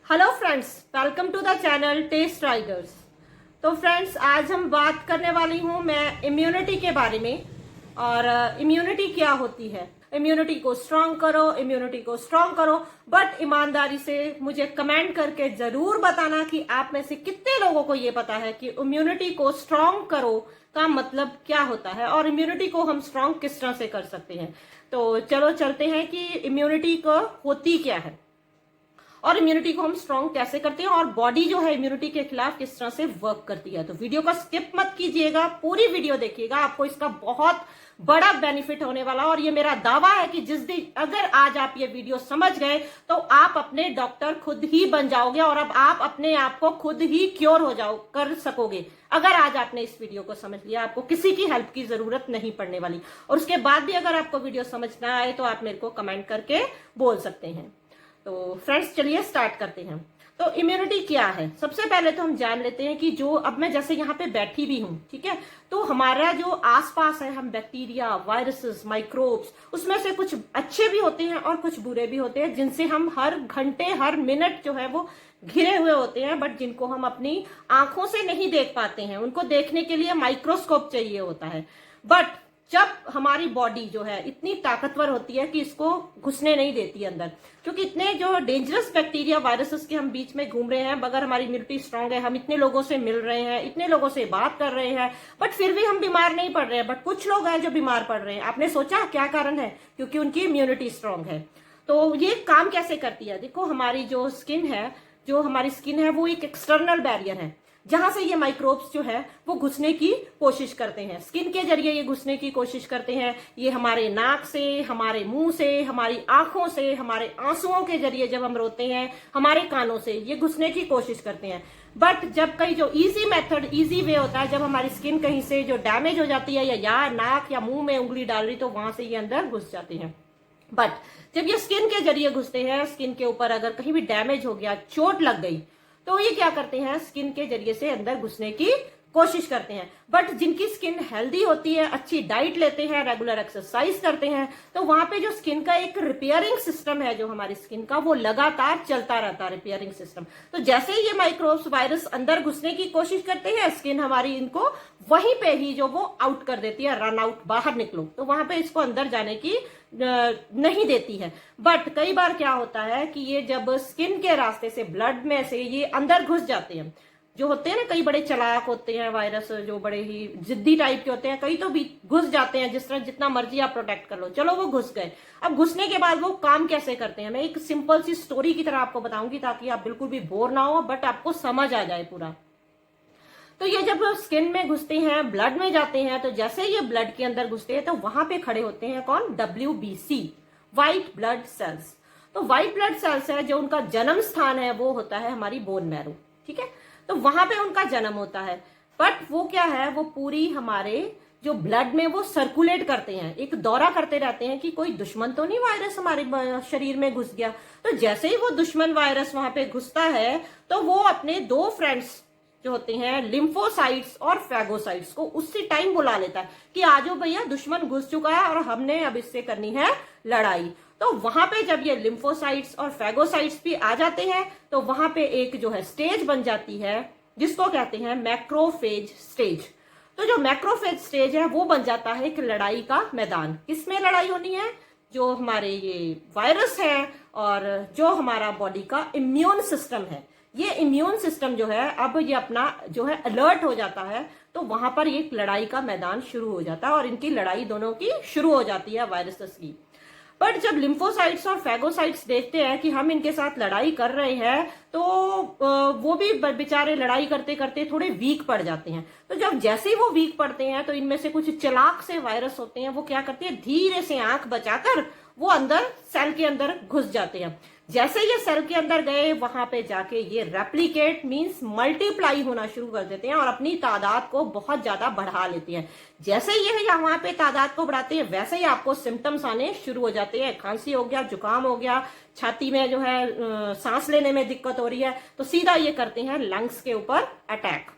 Hello friends, welcome to the channel Taste Riders. तो friends, आज हम बात करने वाली हूँ मैं इम्यूनिटी के बारे में। और इम्यूनिटी क्या होती है, इम्यूनिटी को स्ट्रांग करो, इम्यूनिटी को स्ट्रांग करो। बट ईमानदारी से मुझे कमेंट करके जरूर बताना कि आप में से कितने लोगों को ये पता है कि इम्यूनिटी को स्ट्रांग करो का मतलब क्या होता है और इम्यूनिटी को हम स्ट्रांग किस तरह से कर सकते हैं। तो चलो चलते हैं कि इम्यूनिटी को होती क्या है और इम्यूनिटी को हम स्ट्रांग कैसे करते हैं और बॉडी जो है इम्यूनिटी के खिलाफ किस तरह से वर्क करती है। तो वीडियो को स्किप मत कीजिएगा, पूरी वीडियो देखिएगा, आपको इसका बहुत बड़ा बेनिफिट होने वाला। और ये मेरा दावा है कि जिस दिन अगर आज आप ये वीडियो समझ गए तो आप अपने डॉक्टर खुद ही बन जाओगे और अब आप अपने आप को खुद ही क्योर हो जाओ कर सकोगे। अगर आज आपने इस वीडियो को समझ लिया, आपको किसी की हेल्प की जरूरत नहीं पड़ने वाली। और उसके बाद भी अगर आपको वीडियो समझ ना आए तो आप मेरे को कमेंट करके बोल सकते हैं। तो फ्रेंड्स, चलिए स्टार्ट करते हैं। तो इम्यूनिटी क्या है, सबसे पहले तो हम जान लेते हैं कि जो अब मैं जैसे यहाँ पे बैठी भी हूँ, ठीक है, तो हमारा जो आसपास है, हम बैक्टीरिया, वायरसेस, माइक्रोब्स, उसमें से कुछ अच्छे भी होते हैं और कुछ बुरे भी होते हैं, जिनसे हम हर घंटे हर मिनट जो है वो घिरे हुए होते हैं, बट जिनको हम अपनी आंखों से नहीं देख पाते हैं। उनको देखने के लिए माइक्रोस्कोप चाहिए होता है। बट जब हमारी बॉडी जो है इतनी ताकतवर होती है कि इसको घुसने नहीं देती अंदर, क्योंकि इतने जो डेंजरस बैक्टीरिया, वायरसेस के हम बीच में घूम रहे हैं, मगर हमारी इम्यूनिटी स्ट्रांग है, हम इतने लोगों से मिल रहे हैं, इतने लोगों से बात कर रहे हैं, बट फिर भी हम बीमार नहीं पड़ रहे हैं। बट कुछ लोग हैं जो बीमार पड़ रहे हैं। आपने सोचा क्या कारण है? क्योंकि उनकी इम्यूनिटी स्ट्रांग है। तो ये काम कैसे करती है? देखो, हमारी जो स्किन है वो एक एक्सटर्नल बैरियर है, जहां से ये माइक्रोब्स जो है वो घुसने की कोशिश करते हैं। स्किन के जरिए ये घुसने की कोशिश करते हैं। ये हमारे नाक से, हमारे मुंह से, हमारी आंखों से, हमारे आंसुओं के जरिए जब हम रोते हैं, हमारे कानों से ये घुसने की कोशिश करते हैं। बट जब कहीं जो इजी वे होता है, जब हमारी स्किन कहीं से जो डैमेज हो जाती है या नाक या मुंह में उंगली डाल रही, तो वहां से ये अंदर घुस जाते हैं। बट जब ये स्किन के जरिए घुसते हैं, स्किन के ऊपर अगर कहीं भी डैमेज हो गया, चोट लग गई, तो ये क्या करते हैं? स्किन के जरिए से अंदर घुसने की कोशिश करते हैं। बट जिनकी स्किन हेल्दी होती है, अच्छी डाइट लेते हैं, रेगुलर एक्सरसाइज करते हैं, तो वहां पे जो स्किन का एक रिपेयरिंग सिस्टम है, जो हमारी स्किन का, वो लगातार चलता रहता है, रिपेयरिंग सिस्टम। तो जैसे ही ये माइक्रोब्स, वायरस अंदर घुसने की कोशिश करते हैं, स्किन हमारी इनको वहीं पे ही जो वो आउट कर देती है, रन आउट, बाहर निकलो। तो वहां पे इसको अंदर जाने की नहीं देती है। बट कई बार क्या होता है कि ये जब स्किन के रास्ते से, ब्लड में से ये अंदर घुस जाते हैं, जो होते हैं ना, कई बड़े चालाक होते हैं वायरस, जो बड़े ही जिद्दी टाइप के होते हैं, कई तो भी घुस जाते हैं, जिस तरह जितना मर्जी आप प्रोटेक्ट कर लो, चलो वो घुस गए। अब घुसने के बाद वो काम कैसे करते हैं, मैं एक सिंपल सी स्टोरी की तरह आपको बताऊंगी, ताकि आप बिल्कुल भी बोर ना हो, बट आपको समझ आ जाए पूरा। तो ये जब स्किन में घुसते हैं, ब्लड में जाते हैं, तो जैसे ये ब्लड के अंदर घुसते हैं, तो वहां पे खड़े होते हैं कौन? WBC, white blood cells. तो व्हाइट ब्लड सेल्स है, जो उनका जन्म स्थान है वो होता है हमारी बोन मैरो, ठीक है। तो वहां पे उनका जन्म होता है। बट वो क्या है, वो पूरी हमारे जो ब्लड में वो सर्कुलेट करते हैं, एक दौरा करते रहते हैं कि कोई दुश्मन तो नहीं वायरस हमारे शरीर में घुस गया। तो जैसे ही वो दुश्मन वायरस वहां पे घुसता है, तो वो अपने दो फ्रेंड्स जो होते हैं, लिम्फोसाइट्स और फैगोसाइट्स को, उसी टाइम बुला लेता है कि आजो भैया, दुश्मन घुस चुका है और हमने अब इससे करनी है लड़ाई। तो वहां पे जब ये लिम्फोसाइट्स और फैगोसाइट्स भी आ जाते हैं, तो वहां पे एक जो है स्टेज बन जाती है, जिसको कहते हैं मैक्रोफेज स्टेज। तो जो मैक्रोफेज स्टेज है वो बन जाता है एक लड़ाई का मैदान। किसमें लड़ाई होनी है? जो हमारे ये वायरस है और जो हमारा बॉडी का इम्यून सिस्टम है। ये इम्यून सिस्टम जो है, अब ये अपना जो है अलर्ट हो जाता है, तो वहां पर एक लड़ाई का मैदान शुरू हो जाता है और इनकी लड़ाई दोनों की शुरू हो जाती है, वायरसेस की। बट जब लिम्फोसाइट्स और फैगोसाइट्स देखते हैं कि हम इनके साथ लड़ाई कर रहे हैं, तो वो भी बेचारे लड़ाई करते करते थोड़े वीक पड़ जाते हैं। तो जब जैसे ही वो वीक पड़ते हैं, तो इनमें से कुछ चालाक से वायरस होते हैं, वो क्या करते हैं, धीरे से आंख बचाकर वो अंदर सेल के अंदर घुस जाते हैं। जैसे ये सेल के अंदर गए, वहां पे जाके ये रेप्लिकेट मींस मल्टीप्लाई होना शुरू कर देते हैं और अपनी तादाद को बहुत ज्यादा बढ़ा लेते हैं। जैसे ये वहां पे तादाद को बढ़ाते हैं, वैसे ही आपको सिम्टम्स आने शुरू हो जाते हैं। खांसी हो गया, जुकाम हो गया, छाती में जो है सांस लेने में दिक्कत हो रही है, तो सीधा ये करते हैं लंग्स के ऊपर अटैक।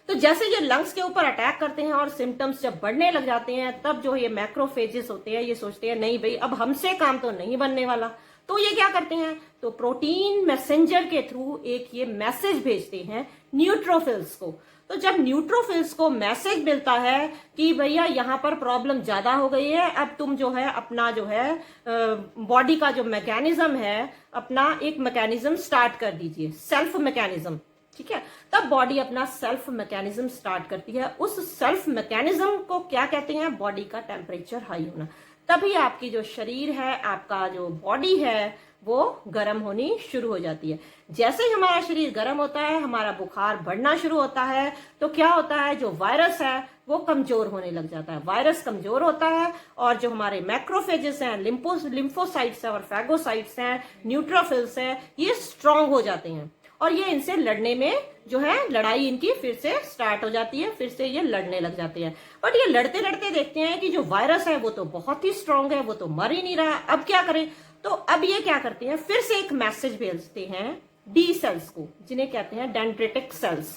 तो जैसे ये लंग्स के ऊपर अटैक करते हैं और सिम्टम्स जब बढ़ने लग जाते हैं, तब जो ये मैक्रोफेजेस होते हैं, ये सोचते हैं नहीं भाई, अब हमसे काम तो नहीं बनने वाला, तो ये क्या करते हैं, तो प्रोटीन मैसेंजर के थ्रू एक ये मैसेज भेजते हैं न्यूट्रोफिल्स को। तो जब न्यूट्रोफिल्स को मैसेज मिलता है कि भैया यहाँ पर प्रॉब्लम ज्यादा हो गई है, अब तुम जो है अपना जो है बॉडी का जो मैकेनिज्म है, अपना एक मैकेनिज्म स्टार्ट कर दीजिए, सेल्फ मैकेनिज्म, ठीक है। तब बॉडी अपना सेल्फ मैकेनिज्म स्टार्ट करती है। उस सेल्फ मैकेनिज्म को क्या कहते हैं, बॉडी का टेम्परेचर हाई होना। तभी आपकी जो शरीर है, आपका जो बॉडी है, वो गर्म होनी शुरू हो जाती है। जैसे ही हमारा शरीर गर्म होता है, हमारा बुखार बढ़ना शुरू होता है, तो क्या होता है, जो वायरस है वो कमजोर होने लग जाता है। वायरस कमजोर होता है और जो हमारे मैक्रोफेजेस हैं, लिम्फोसाइट्स हैं और फैगोसाइट्स हैं, न्यूट्रोफिल्स हैं, ये स्ट्रांग हो जाते हैं और ये इनसे लड़ने में जो है लड़ाई इनकी फिर से स्टार्ट हो जाती है, फिर से ये लड़ने लग जाते हैं। बट ये लड़ते लड़ते देखते हैं कि जो वायरस है वो तो बहुत ही स्ट्रांग है, वो तो मर ही नहीं रहा, अब क्या करें। तो अब ये क्या करते हैं, फिर से एक मैसेज भेजते हैं डी सेल्स को, जिन्हें कहते हैं डेंड्रिटिक सेल्स।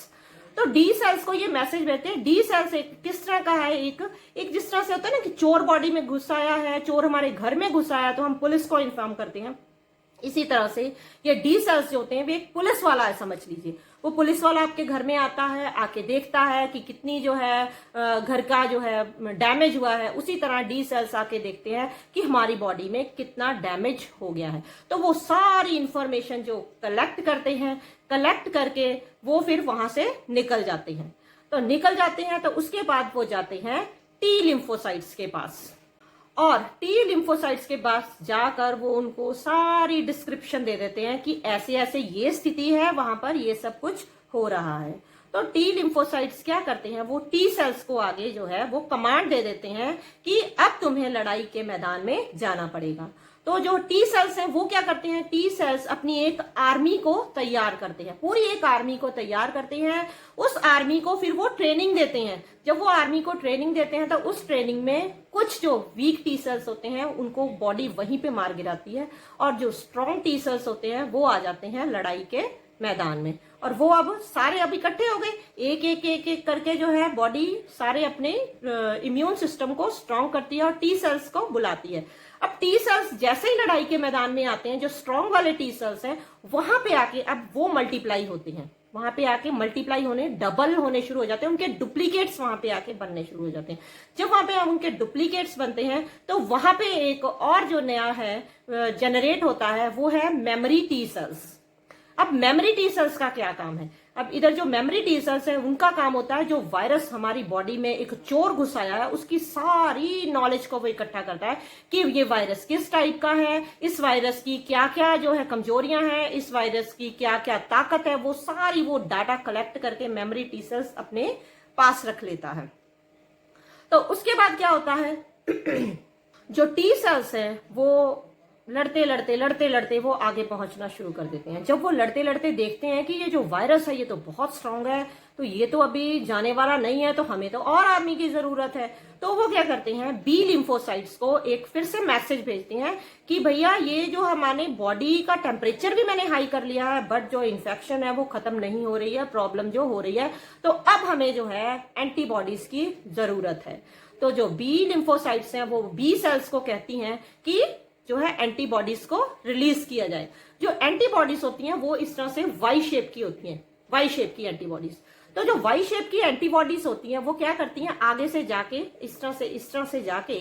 तो डी सेल्स को ये मैसेज भेजते हैं। डी सेल्स एक किस तरह का है, एक जिस तरह से होता है ना कि चोर बॉडी में घुस आया है, चोर हमारे घर में घुस आया तो हम पुलिस को इन्फॉर्म करते हैं। इसी तरह से ये डी सेल्स जो होते हैं, वे एक पुलिस वाला है, समझ लीजिए। वो पुलिस वाला आपके घर में आता है, आके देखता है कि कितनी जो है घर का जो है डैमेज हुआ है। उसी तरह डी सेल्स आके देखते हैं कि हमारी बॉडी में कितना डैमेज हो गया है। तो वो सारी इंफॉर्मेशन जो कलेक्ट करते हैं, कलेक्ट करके वो फिर वहां से निकल जाते हैं। तो निकल जाते हैं तो उसके बाद वो जाते हैं टी लिम्फोसाइट्स के पास, और टी लिम्फोसाइट्स के पास जाकर वो उनको सारी डिस्क्रिप्शन दे देते हैं कि ऐसे ऐसे ये स्थिति है, वहां पर ये सब कुछ हो रहा है। तो टी लिम्फोसाइट्स क्या करते हैं, वो टी सेल्स को आगे जो है वो कमांड दे देते हैं कि अब तुम्हें लड़ाई के मैदान में जाना पड़ेगा। तो जो टी सेल्स हैं वो क्या करते हैं, टी सेल्स अपनी एक आर्मी को तैयार करते हैं, पूरी एक आर्मी को तैयार करते हैं। उस आर्मी को फिर वो ट्रेनिंग देते हैं। जब वो आर्मी को ट्रेनिंग देते हैं तो उस ट्रेनिंग में कुछ जो वीक टी सेल्स होते हैं उनको बॉडी वहीं पे मार गिराती है, और जो स्ट्रॉन्ग टी सेल्स होते हैं वो आ जाते हैं लड़ाई के मैदान में। और वो अब सारे अब इकट्ठे हो गए, एक एक एक एक करके जो है बॉडी सारे अपने इम्यून सिस्टम को स्ट्रॉन्ग करती है और टी सेल्स को बुलाती है। अब टी सेल्स जैसे ही लड़ाई के मैदान में आते हैं, जो स्ट्रॉन्ग वाले टी सेल्स हैं वहां पे आके अब वो मल्टीप्लाई होते हैं, वहां पे आके मल्टीप्लाई होने, डबल होने शुरू हो जाते हैं। उनके डुप्लीकेट्स वहां पे आके बनने शुरू हो जाते हैं। जब वहां पे उनके डुप्लीकेट्स बनते हैं तो वहां पे एक और जो नया है जनरेट होता है, वो है मेमोरी टी सेल्स। अब मेमोरी टी सेल्स का क्या काम है, अब इधर जो मेमोरी टी सेल्स है उनका काम होता है, जो वायरस हमारी बॉडी में एक चोर घुस आया है उसकी सारी नॉलेज को वो इकट्ठा करता है कि ये वायरस किस टाइप का है, इस वायरस की क्या क्या जो है कमजोरियां हैं, इस वायरस की क्या क्या ताकत है, वो सारी वो डाटा कलेक्ट करके मेमोरी टी सेल्स अपने पास रख लेता है। तो उसके बाद क्या होता है जो टी सेल्स है वो लड़ते लड़ते लड़ते लड़ते वो आगे पहुंचना शुरू कर देते हैं। जब वो लड़ते लड़ते देखते हैं कि ये जो वायरस है ये तो बहुत स्ट्रांग है, तो ये तो अभी जाने वाला नहीं है, तो हमें तो और आर्मी की जरूरत है। तो वो क्या करते हैं, बी लिम्फोसाइट्स को एक फिर से मैसेज भेजते हैं कि भैया ये जो हमारे बॉडी का टेम्परेचर भी मैंने हाई कर लिया है, बट जो इन्फेक्शन है वो खत्म नहीं हो रही है, प्रॉब्लम जो हो रही है, तो अब हमें जो है एंटीबॉडीज की जरूरत है। तो जो बी लिम्फोसाइट्स हैं वो बी सेल्स को कहती हैं कि जो है एंटीबॉडीज को रिलीज किया जाए। जो एंटीबॉडीज होती हैं वो इस तरह से वाई शेप की होती हैं, वाई शेप की एंटीबॉडीज। तो जो वाई शेप की एंटीबॉडीज होती हैं वो क्या करती हैं, आगे से जाके इस तरह से जाके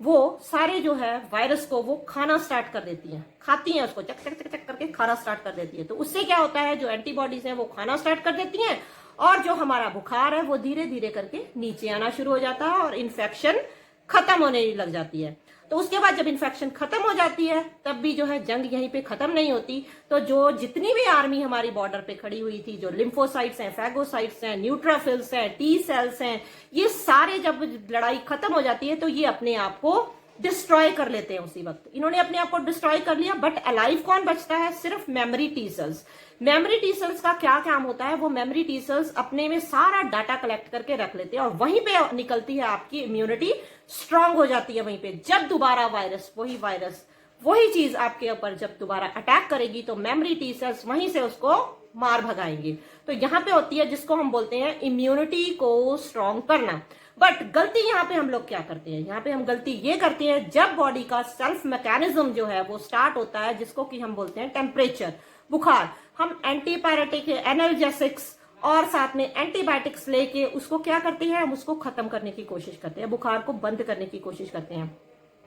वो सारे जो है वायरस को वो खाना स्टार्ट कर देती हैं, खाती हैं उसको, चक चक चक चक करके खाना स्टार्ट कर देती है। तो उससे क्या होता है, जो एंटीबॉडीज हैं वो खाना स्टार्ट कर देती हैं और जो हमारा बुखार है वो धीरे धीरे करके नीचे आना शुरू हो जाता है और इन्फेक्शन खत्म होने लग जाती है। तो उसके बाद जब इन्फेक्शन खत्म हो जाती है तब भी जो है जंग यहीं पे खत्म नहीं होती। तो जो जितनी भी आर्मी हमारी बॉर्डर पे खड़ी हुई थी, जो लिम्फोसाइट्स हैं, फैगोसाइट्स हैं, न्यूट्रोफिल्स हैं, टी सेल्स हैं, ये सारे जब लड़ाई खत्म हो जाती है तो ये अपने आप को डिस्ट्रॉय कर लेते हैं। उसी वक्त इन्होंने अपने आप को डिस्ट्रॉय कर लिया, बट अलाइव कौन बचता है, सिर्फ memory T cells. Memory T cells का क्या काम होता है, वो मेमोरी टी सेल्स अपने में सारा डाटा कलेक्ट करके रख लेते हैं और वहीं पे निकलती है आपकी इम्यूनिटी, स्ट्रांग हो जाती है वहीं पे। जब दोबारा वायरस, वही वायरस वही चीज आपके ऊपर जब दोबारा अटैक करेगी तो मेमोरी टी सेल्स वहीं से उसको मार भगाएंगे। तो यहाँ पे होती है जिसको हम बोलते हैं इम्यूनिटी को स्ट्रॉन्ग करना। बट गलती यहाँ पे हम लोग क्या करते हैं, यहाँ पे हम गलती ये करते हैं जब बॉडी का सेल्फ मैकेनिज्म जो है वो स्टार्ट होता है, जिसको कि हम बोलते हैं टेम्परेचर, बुखार, हम एंटीपायरेटिक, एनर्जेसिक्स और साथ में एंटीबायोटिक्स लेके उसको क्या करते हैं, हम उसको खत्म करने की कोशिश करते हैं, बुखार को बंद करने की कोशिश करते हैं।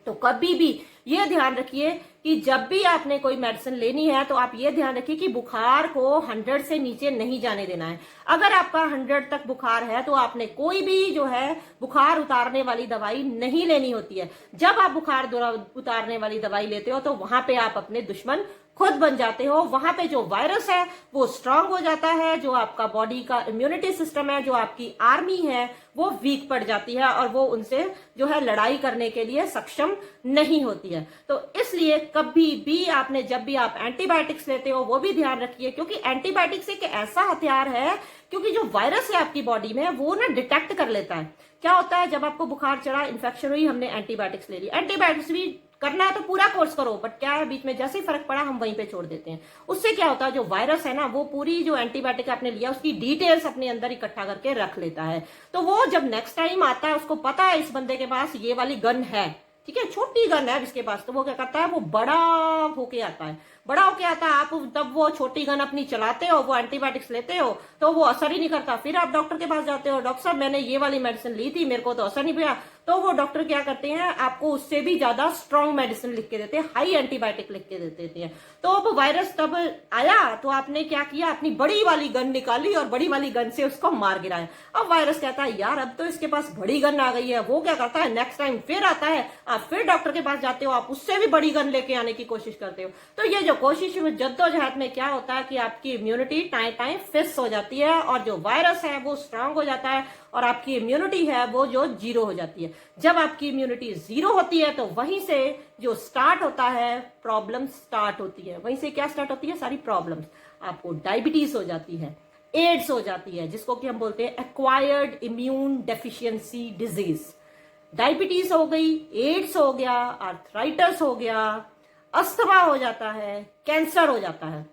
तो कभी भी ये ध्यान रखिए कि जब भी आपने कोई मेडिसिन लेनी है तो आप ये ध्यान रखिए कि बुखार को 100 से नीचे नहीं जाने देना है। अगर आपका 100 तक बुखार है तो आपने कोई भी जो है बुखार उतारने वाली दवाई नहीं लेनी होती है। जब आप बुखार उतारने वाली दवाई लेते हो तो वहां पे आप अपने दुश्मन खुद बन जाते हो। वहां पे जो वायरस है वो स्ट्रांग हो जाता है, जो आपका बॉडी का इम्यूनिटी सिस्टम है, जो आपकी आर्मी है वो वीक पड़ जाती है और वो उनसे जो है लड़ाई करने के लिए सक्षम नहीं होती है। तो इसलिए कभी भी आपने जब भी आप एंटीबायोटिक्स लेते हो वो भी ध्यान रखिए, क्योंकि एंटीबायोटिक्स एक ऐसा हथियार है, क्योंकि जो वायरस है आपकी बॉडी में वो ना डिटेक्ट कर लेता है। क्या होता है, जब आपको बुखार चढ़ा, इन्फेक्शन हुई, हमने एंटीबायोटिक्स ले ली, एंटीबायोटिक्स भी करना है तो पूरा कोर्स करो, बट क्या है बीच में जैसे ही फर्क पड़ा हम वहीं पे छोड़ देते हैं। उससे क्या होता है, जो वायरस है ना वो पूरी जो एंटीबायोटिक आपने लिया उसकी डिटेल्स अपने अंदर इकट्ठा करके रख लेता है। तो वो जब नेक्स्ट टाइम आता है उसको पता है इस बंदे के पास ये वाली गन है, ठीक है, छोटी गन है इसके पास, तो वो क्या करता है, वो बड़ा होके आता है, बड़ा होके आता है। आप तब वो छोटी गन अपनी चलाते हो, वो एंटीबायोटिक्स लेते हो तो वो असर ही नहीं करता। फिर आप डॉक्टर के पास जाते हो, डॉक्टर साहब मैंने ये वाली मेडिसिन ली थी, मेरे को तो असर नहीं किया। तो वो डॉक्टर क्या करते हैं, आपको उससे भी ज्यादा स्ट्रॉन्ग मेडिसिन लिख के देते हैं, हाई एंटीबायोटिक लिख के देते हैं। तो अब वायरस तब आया तो आपने क्या किया, अपनी बड़ी वाली गन निकाली और बड़ी वाली गन से उसको मार गिराया। अब वायरस कहता है यार अब तो इसके पास बड़ी गन आ गई है। वो क्या करता है, नेक्स्ट टाइम फिर आता है, आप फिर डॉक्टर के पास जाते हो, आप उससे भी बड़ी गन लेके आने की कोशिश करते हो। तो ये जो कोशिश में जद्दोजहद में क्या होता है कि आपकी इम्यूनिटी टाइम फिक्स हो जाती है और जो वायरस है वो स्ट्रांग हो जाता है और आपकी इम्यूनिटी है वो जो जीरो हो जाती है। जब आपकी इम्यूनिटी जीरो होती है तो वहीं से जो स्टार्ट होता है प्रॉब्लम स्टार्ट होती है। वहीं से क्या स्टार्ट होती है, सारी प्रॉब्लम्स। आपको डायबिटीज हो जाती है, एड्स हो जाती है, जिसको कि हम बोलते हैं acquired immune deficiency disease. Diabetes हो गई, एड्स हो गया, आर्थराइटिस हो गया, अस्थमा हो जाता है, कैंसर हो जाता है।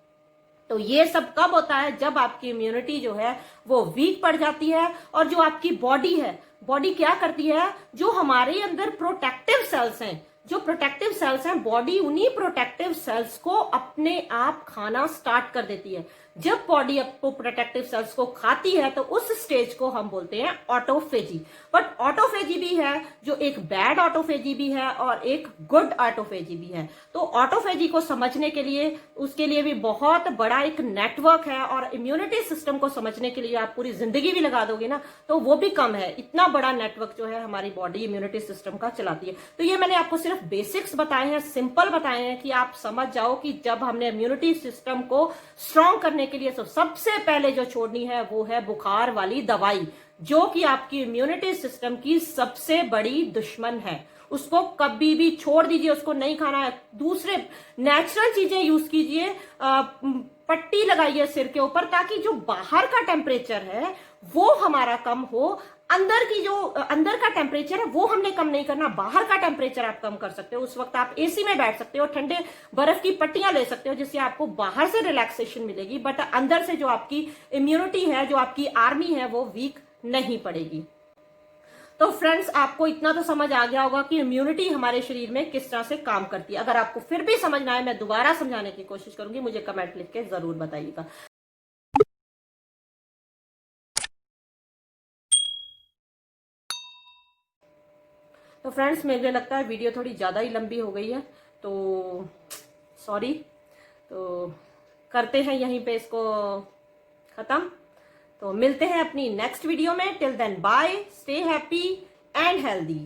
तो ये सब कब होता है, जब आपकी इम्यूनिटी जो है वो वीक पड़ जाती है। और जो आपकी बॉडी है, बॉडी क्या करती है, जो हमारे अंदर प्रोटेक्टिव सेल्स हैं, जो प्रोटेक्टिव सेल्स हैं, बॉडी उन्हीं प्रोटेक्टिव सेल्स को अपने आप खाना स्टार्ट कर देती है। जब बॉडी आपको प्रोटेक्टिव सेल्स को खाती है तो उस स्टेज को हम बोलते हैं ऑटोफेजी। बट ऑटोफेजी भी है, जो एक बैड ऑटोफेजी भी है और एक गुड ऑटोफेजी भी है। तो ऑटोफेजी को समझने के लिए उसके लिए भी बहुत बड़ा एक नेटवर्क है, और इम्यूनिटी सिस्टम को समझने के लिए आप पूरी जिंदगी भी लगा दोगे ना तो वो भी कम है। इतना बड़ा नेटवर्क जो है हमारी बॉडी इम्यूनिटी सिस्टम का चलाती है। तो ये मैंने आपको सिर्फ बेसिक्स बताए हैं, सिंपल बताए हैं कि आप समझ जाओ कि जब हमने इम्यूनिटी सिस्टम को स्ट्रॉन्ग करने के लिए तो सबसे पहले जो छोड़नी है वो है बुखार वाली दवाई, जो कि आपकी इम्यूनिटी सिस्टम की सबसे बड़ी दुश्मन है। उसको कभी भी छोड़ दीजिए, उसको नहीं खाना है। दूसरे नेचुरल चीजें यूज कीजिए, पट्टी लगाइए सिर के ऊपर, ताकि जो बाहर का टेम्परेचर है वो हमारा कम हो। अंदर का टेम्परेचर है वो हमने कम नहीं करना, बाहर का टेम्परेचर आप कम कर सकते हो। उस वक्त आप एसी में बैठ सकते हो, ठंडे बर्फ की पट्टियां ले सकते हो, जिससे आपको बाहर से रिलैक्सेशन मिलेगी, बट अंदर से जो आपकी इम्यूनिटी है, जो आपकी आर्मी है, वो वीक नहीं पड़ेगी। तो फ्रेंड्स, आपको इतना तो समझ आ गया होगा कि इम्यूनिटी हमारे शरीर में किस तरह से काम करती है। अगर आपको फिर भी समझना है, मैं दोबारा समझाने की कोशिश करूंगी, मुझे कमेंट लिख के जरूर बताइएगा। तो फ्रेंड्स, मुझे लगता है वीडियो थोड़ी ज़्यादा ही लंबी हो गई है, तो सॉरी। तो करते हैं यहीं पे इसको ख़त्म। तो मिलते हैं अपनी नेक्स्ट वीडियो में। Till then bye, stay happy and healthy.